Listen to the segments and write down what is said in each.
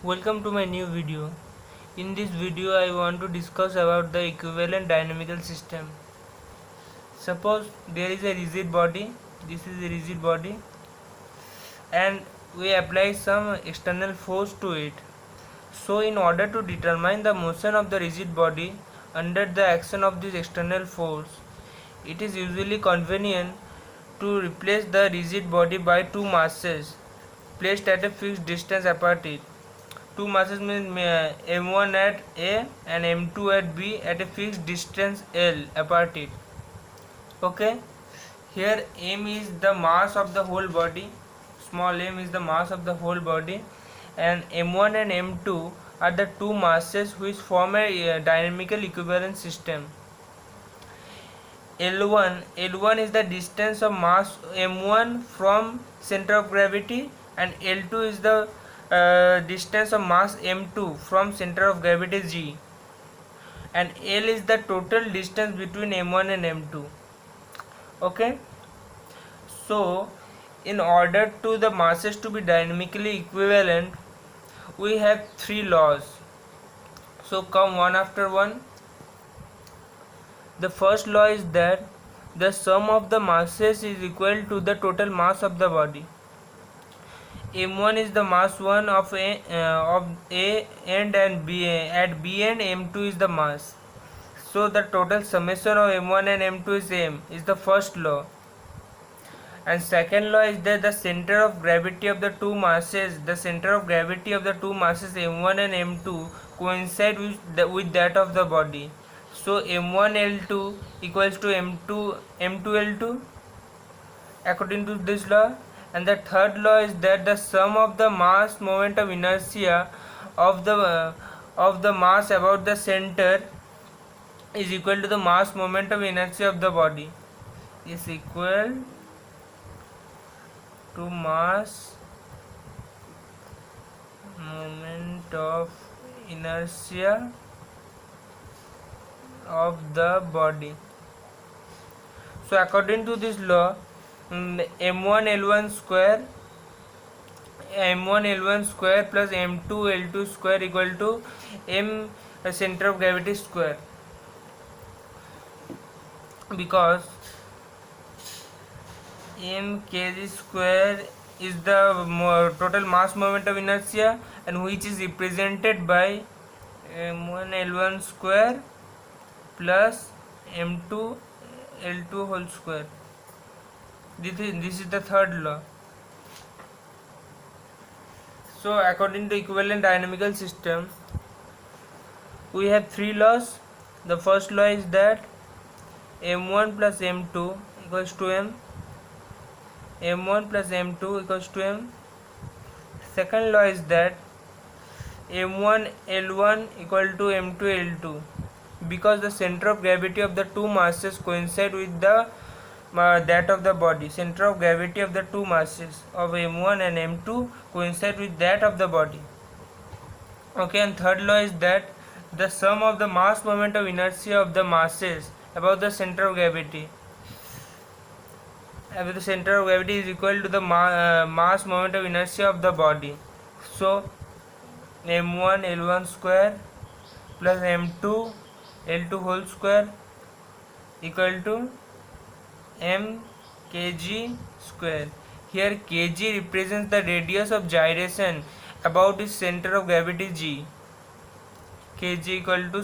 Welcome to my new video. In this video I want to discuss about the equivalent dynamical system. Suppose there is a rigid body, this is a rigid body, and we apply some external force to it. So in order to determine the motion of the rigid body under the action of this external force, it is usually convenient to replace the rigid body by two masses placed at a fixed distance apart. It two masses means m1 at A and m2 at B at a fixed distance L apart. It okay. Here m is the mass of the whole body, small m is the mass of the whole body, and m1 and m2 are the two masses which form a dynamical equivalent system. L1 is the distance of mass m1 from center of gravity, and L2 is the distance of mass m2 from center of gravity g, and L is the total distance between m1 and m2. Okay, so in order to the masses to be dynamically equivalent, we have three laws. So come one after one. The first law is that the sum of the masses is equal to the total mass of the body. M1 is the mass 1 of A end and B. At B end, M2 is the mass. So the total summation of M1 and M2 is M, is the first law. And second law is that the center of gravity of the two masses, M1 and M2 coincide with that of the body. So M1L2 equals to M2L2 according to this law. And the third law is that the sum of the mass moment of inertia of the mass about the center is equal to the mass moment of inertia of the body, is equal to mass moment of inertia of the body. So according to this law, m1l1 square plus m2l2 square equal to m center of gravity square, because m kg square is the total mass moment of inertia, and which is represented by m1l1 square plus m2l2 whole square. This is the third law. So according to equivalent dynamical system, we have three laws. The first law is that m1 plus m2 equals to m1 plus m2 equals to m. Second law is that m1 l1 equal to m2 l2, because the center of gravity of the two masses coincide with that of the body. Center of gravity of the two masses of m1 and m2 coincide with that of the body. Okay, and third law is that the sum of the mass moment of inertia of the masses about the center of gravity is equal to the mass moment of inertia of the body. So m1 l1 square plus m2 l2 whole square equal to m kg square. Here kg represents the radius of gyration about its center of gravity g. Kg equal to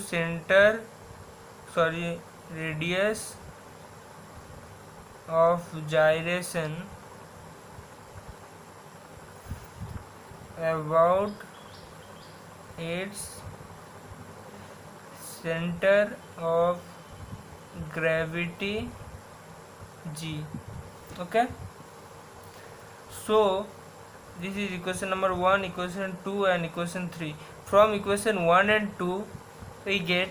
radius of gyration about its center of gravity g. Okay, so this is equation number 1, equation 2 and equation 3. From equation 1 and 2 we get,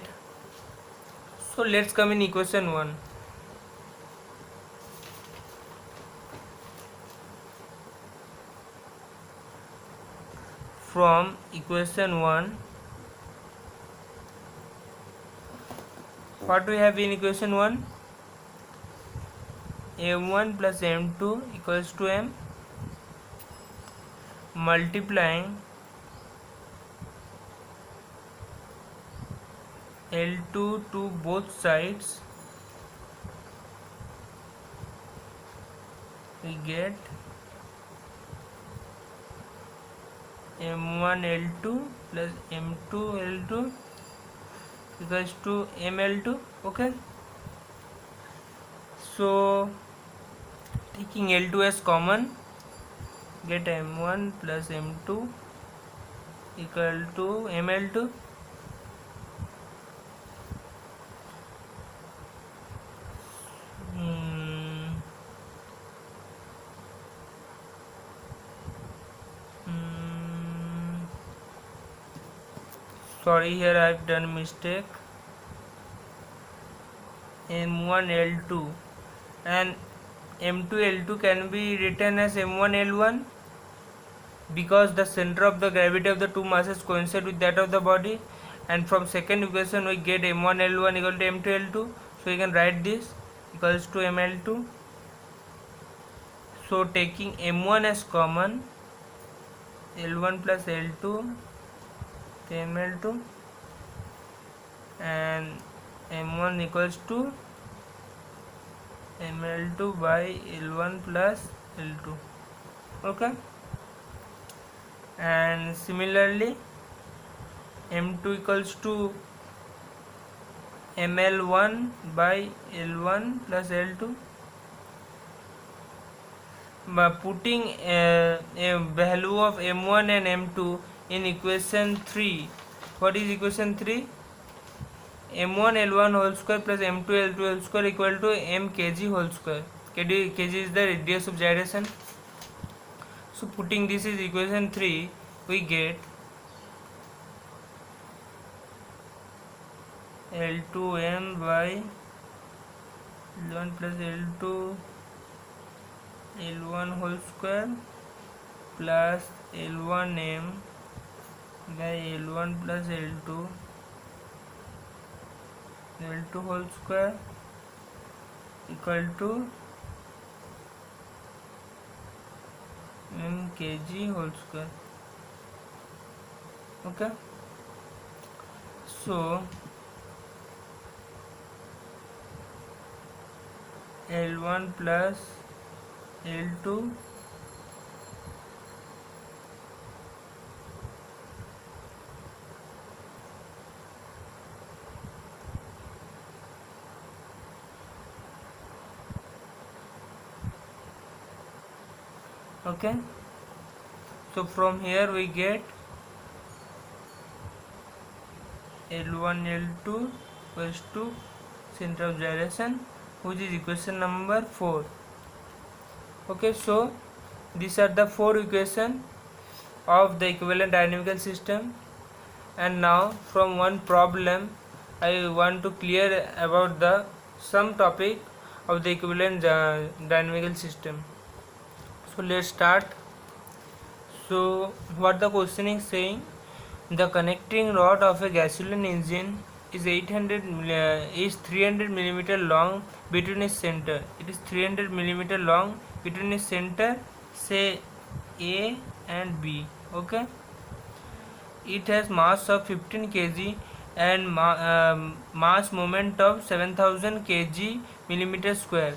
so let's come in equation 1. From equation 1, what we have in equation 1? m1 plus m2 equals to m multiplying L2 to both sides, we get M1 L2 plus M2 L2 equals to ML2. Okay, so taking L2 as common, get M1 plus M2 equal to ML2. Sorry, here I have done mistake. M1 L2 and M2 L2 can be written as M1 L1 because the center of the gravity of the two masses coincide with that of the body, and from second equation we get M1 L1 equal to M2 L2, so we can write this equals to ML2. So taking M1 as common, L1 plus L2 ML2, and M1 equals to ML2 by L1 plus L2. Okay, and similarly M2 equals to ML1 by L1 plus L2. By putting a value of M1 and M2 in equation 3, what is equation 3? M1 L1 whole square plus M2 L2 whole square equal to M kg whole square. Kg is the radius of gyration. So putting this is equation 3, we get L2M by L1 plus L2 L1 whole square plus L1M by L1 plus L2 whole square equal to M kg whole square. Okay, so L1 plus L2 okay, so from here we get L1 L2 equals to center of gyration, which is equation number 4. Okay, so these are the 4 equations of the equivalent dynamical system, and now from one problem I want to clear about the some topic of the equivalent dynamical system. So let's start. So what the question is saying, the connecting rod of a gasoline engine is 300 millimeter long between its center. It is 300 millimeter long between its center, say A and B. Okay, it has mass of 15 kg and mass moment of 7000 kg millimeter square.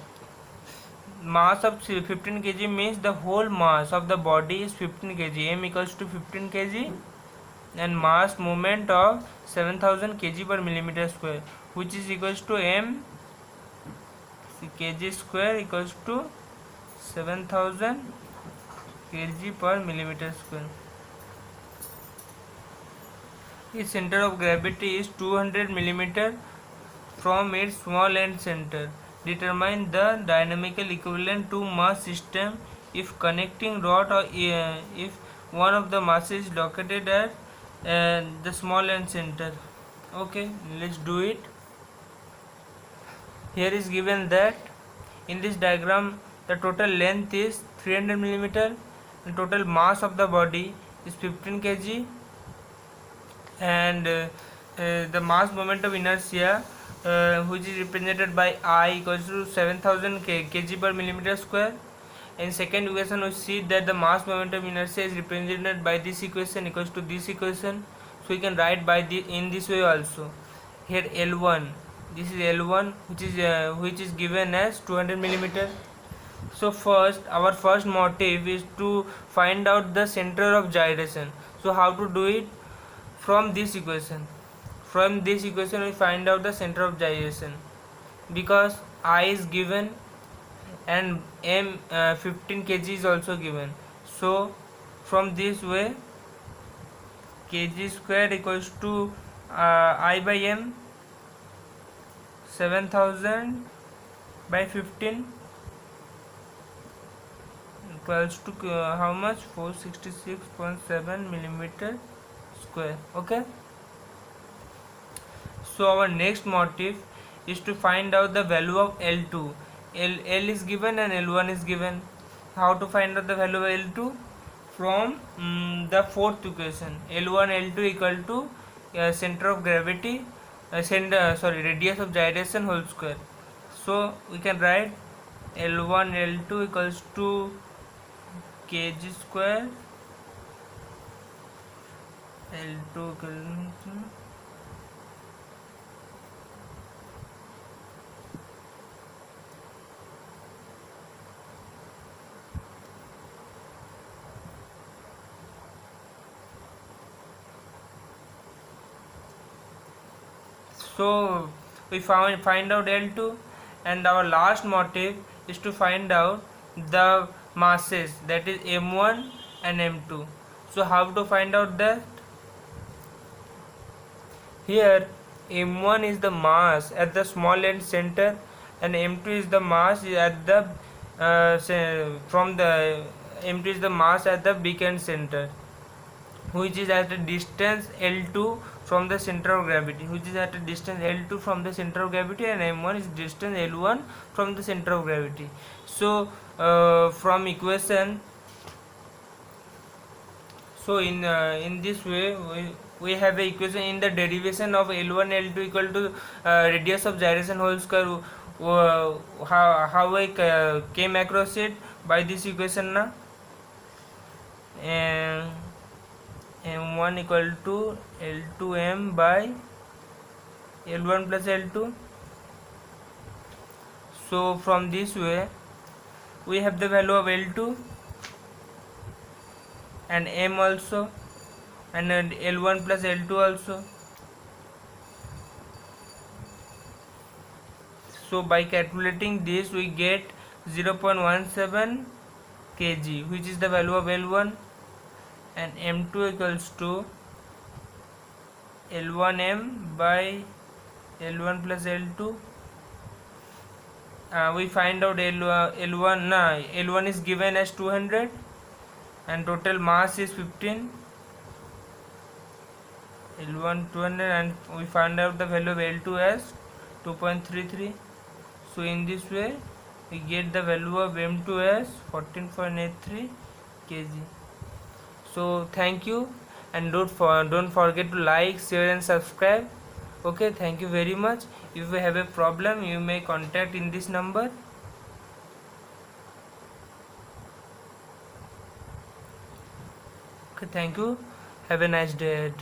Mass of 15 kg means the whole mass of the body is 15 kg. M equals to 15 kg and mass moment of 7000 kg per millimeter square, which is equals to M kg square equals to 7000 kg per millimeter square. Its center of gravity is 200 millimeter from its small end center. Determine the dynamical equivalent to mass system if connecting rod or if one of the masses is located at the small end center. Okay, let's do it. Here is given that in this diagram the total length is 300 millimeter and total mass of the body is 15 kg, and the mass moment of inertia which is represented by I equals to 7000 kg per millimeter square. In second equation we see that the mass moment of inertia is represented by this equation equals to this equation, so we can write by in this way also. here L1, this is L1, which is given as 200 millimeter. So first, our first motive is to find out the center of gyration. So how to do it? From this equation. From this equation we find out the center of gyration, because I is given and m 15 kg is also given. So from this way, kg square equals to I by m, 7000 by 15 equals to how much? 466.7 millimeter square. Okay, so our next motive is to find out the value of L2. L is given and L1 is given. How to find out the value of L2? From the fourth equation, L1 L2 equal to center of gravity, radius of gyration whole square. So we can write L1 L2 equals to kg square, L2 equals to so we find out L2, and our last motive is to find out the masses, that is M1 and M2. So how to find out that? Here M1 is the mass at the small end center and M2 is the mass at the from the M2 is the mass at the big end center, which is at a distance L2 from the center of gravity, which is at a distance L2 from the center of gravity, and M1 is distance L1 from the center of gravity. So from equation, so in this way we have a equation in the derivation of L1 L2 equal to radius of gyration whole square. How I came across it? By this equation na, and M1 equal to L2M by L1 plus L2. So from this way we have the value of L2 and M also, and L1 plus L2 also. So by calculating this we get 0.17 kg, which is the value of L1, and M2 equals to L1M by L1 plus L2. We find out L1 is given as 200 and total mass is 15. L1 200, and we find out the value of L2 as 2.33. So in this way we get the value of M2 as 14.83 kg. So thank you, and don't forget to like, share and subscribe. Okay, thank you very much. If you have a problem, you may contact in this number. Okay, thank you. Have a nice day ahead.